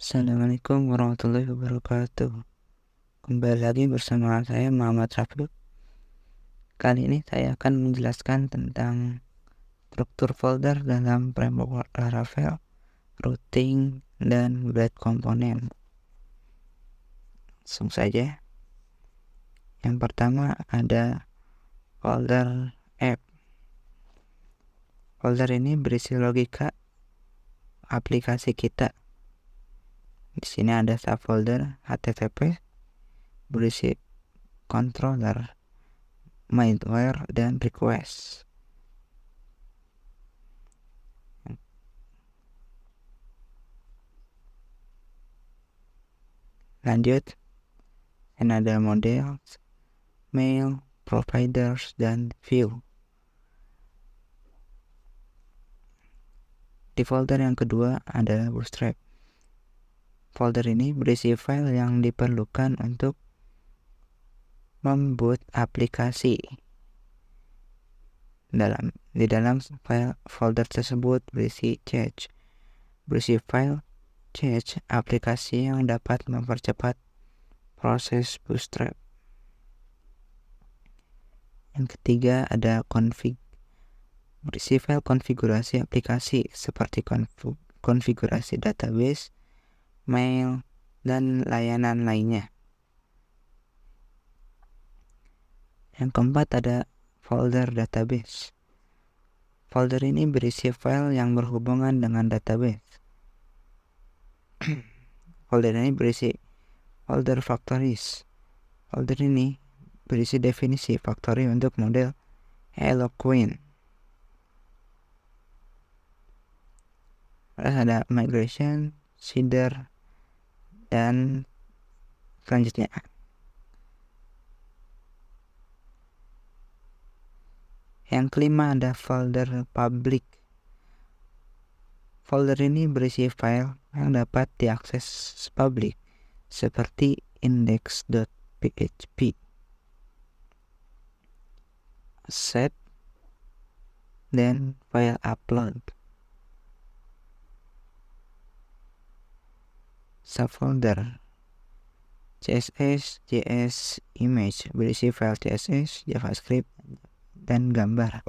Assalamualaikum warahmatullahi wabarakatuh. Kembali lagi bersama saya Muhammad Rafiq. Kali ini saya akan menjelaskan tentang struktur folder dalam framework Laravel, routing, dan blade komponen. Langsung saja. Yang pertama ada folder app. Folder ini berisi logika aplikasi kita. Di sini ada subfolder HTTP berisi controller, middleware, dan request. Lanjut, dan ada models, mail, providers, dan view. Di folder yang kedua adalah Bootstrap. Folder ini berisi file yang diperlukan untuk memboot aplikasi. Di dalam file folder tersebut berisi file cache aplikasi yang dapat mempercepat proses Bootstrap. Yang ketiga ada config. Berisi file konfigurasi aplikasi seperti konfigurasi database, mail, dan layanan lainnya. Yang keempat ada folder database. Folder ini berisi file yang berhubungan dengan database. Folder ini berisi folder factories. Folder ini berisi definisi factory untuk model Eloquent. Terus ada migration, seeder, dan selanjutnya. Yang kelima ada folder public. Folder ini berisi file yang dapat diakses publik seperti index.php, set, dan file upload. Subfolder CSS, JS, image berisi file CSS, JavaScript, dan gambar.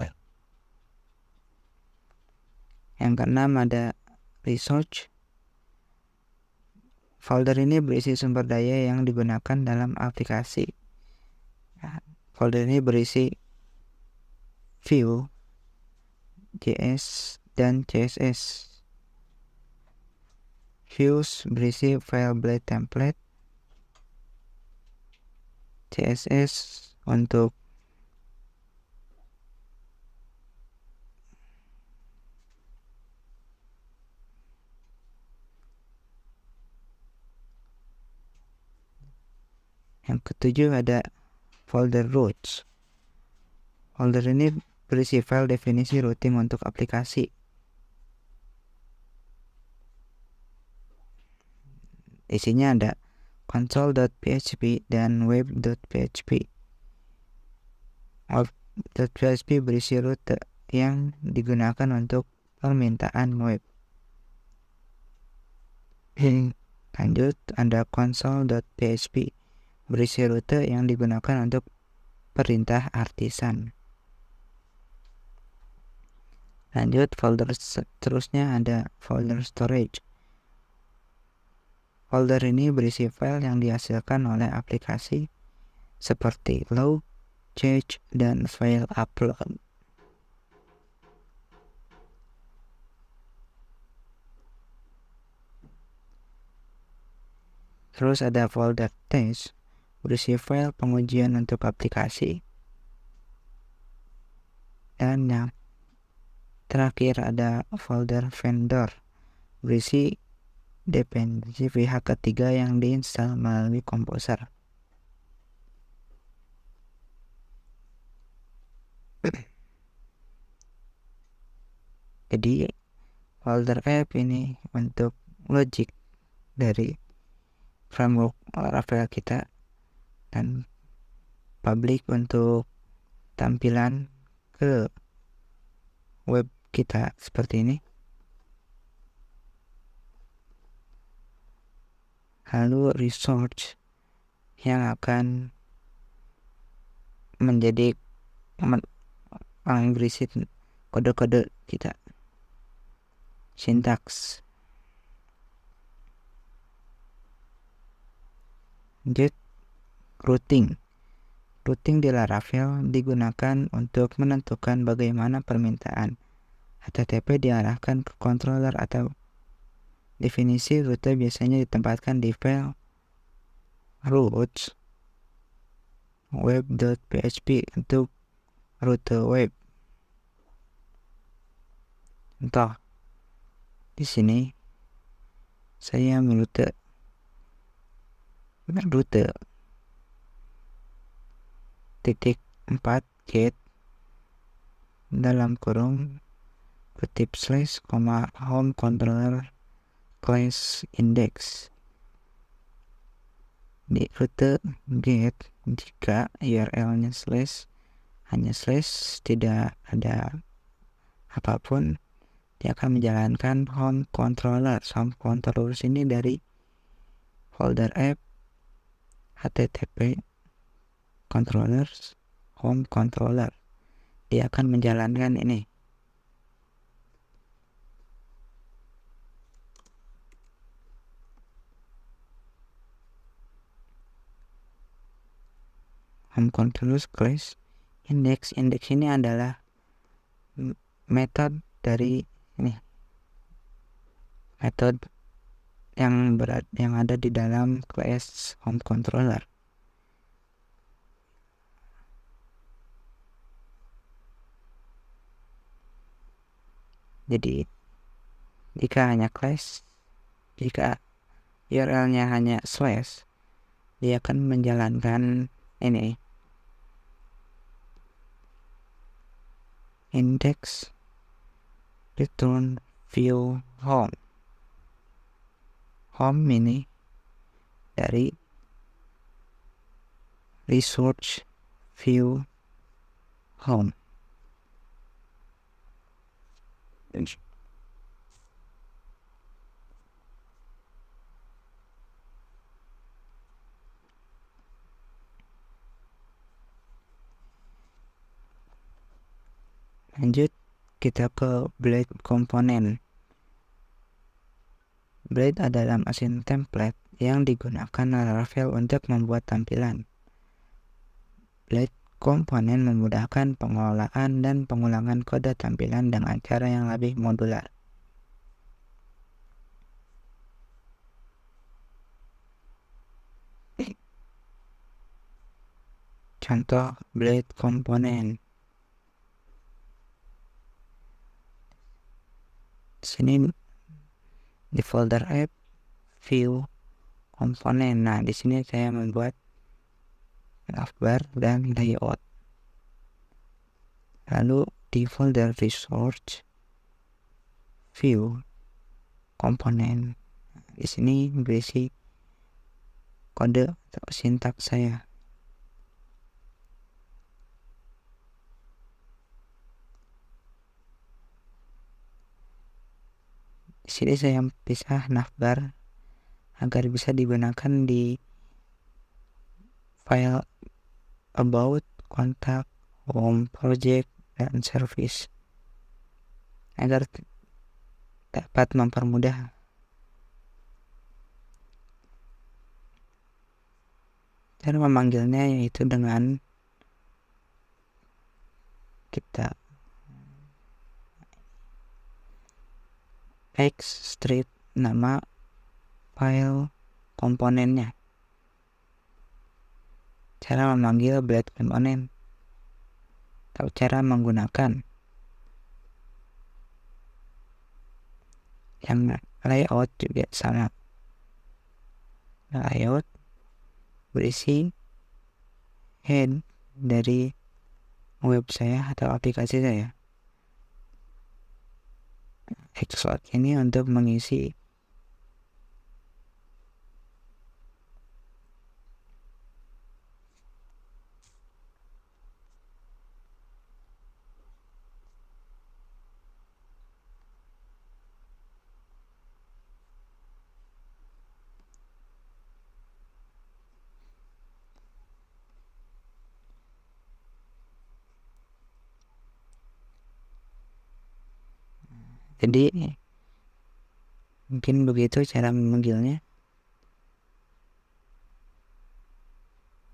Yang keenam ada research. Folder ini berisi sumber daya yang digunakan dalam aplikasi. Folder ini berisi view, JS, dan CSS. Views berisi file blade template, CSS untuk yang ketujuh ada folder routes. Folder ini berisi file definisi routing untuk aplikasi. Isinya ada console.php dan web.php. Web.php berisi rute yang digunakan untuk permintaan web. Lanjut, ada console.php berisi rute yang digunakan untuk perintah artisan. Lanjut, folder seterusnya ada folder storage. Folder ini berisi file yang dihasilkan oleh aplikasi seperti log, cache, dan file upload. Terus ada folder test, berisi file pengujian untuk aplikasi. Dan yang terakhir ada folder vendor, berisi dependensi pihak ketiga yang diinstal melalui komposer. Jadi folder app ini untuk logic dari framework Laravel kita, dan public untuk tampilan ke web kita seperti ini. lalu resource yang akan menjadi yang berisi kode-kode kita, sintaks. Lanjut, routing di Laravel digunakan untuk menentukan bagaimana permintaan HTTP diarahkan ke controller atau definisi rute biasanya ditempatkan di file routes web.php untuk rute web. Contoh, di sini saya merute titik 4 get dalam kurung kutip slash home controller class index. Di rute get, jika URL-nya hanya slash, tidak ada apapun, dia akan menjalankan home controller. Home controller ini dari folder app http controllers home controller. Dia akan menjalankan ini. Home controller class index ini adalah metode dari ini, metode yang ada di dalam class home controller. Jadi jika URL-nya hanya slash, dia akan menjalankan ini index return view home. Home ini dari resource view home. Lanjut, kita ke blade komponen. Blade adalah mesin template yang digunakan Laravel untuk membuat tampilan. Blade komponen memudahkan pengelolaan dan pengulangan kode tampilan dengan cara yang lebih modular. Contoh blade komponen. Sini di folder app view komponen. Nah, di sini saya membuat navbar dan layout. Lalu di folder resource view komponen, di sini berisi kode atau sintaks saya. Di sini saya pisah navbar agar bisa digunakan di file about, kontak, home, project, dan service agar dapat mempermudah. Cara memanggilnya yaitu dengan kita extract nama file komponennya. Cara memanggil blade komponen atau cara menggunakan yang layout juga sama. Layout berisi head dari web saya atau aplikasi saya. Extract ini untuk mengisi Jadi mungkin begitu cara memanggilnya.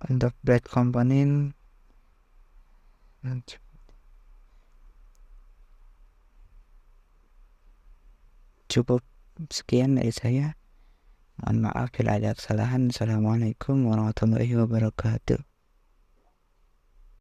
Untuk bread komponen cukup sekian dari saya. Mohon maaf bila ada kesalahan. Assalamualaikum warahmatullahi wabarakatuh.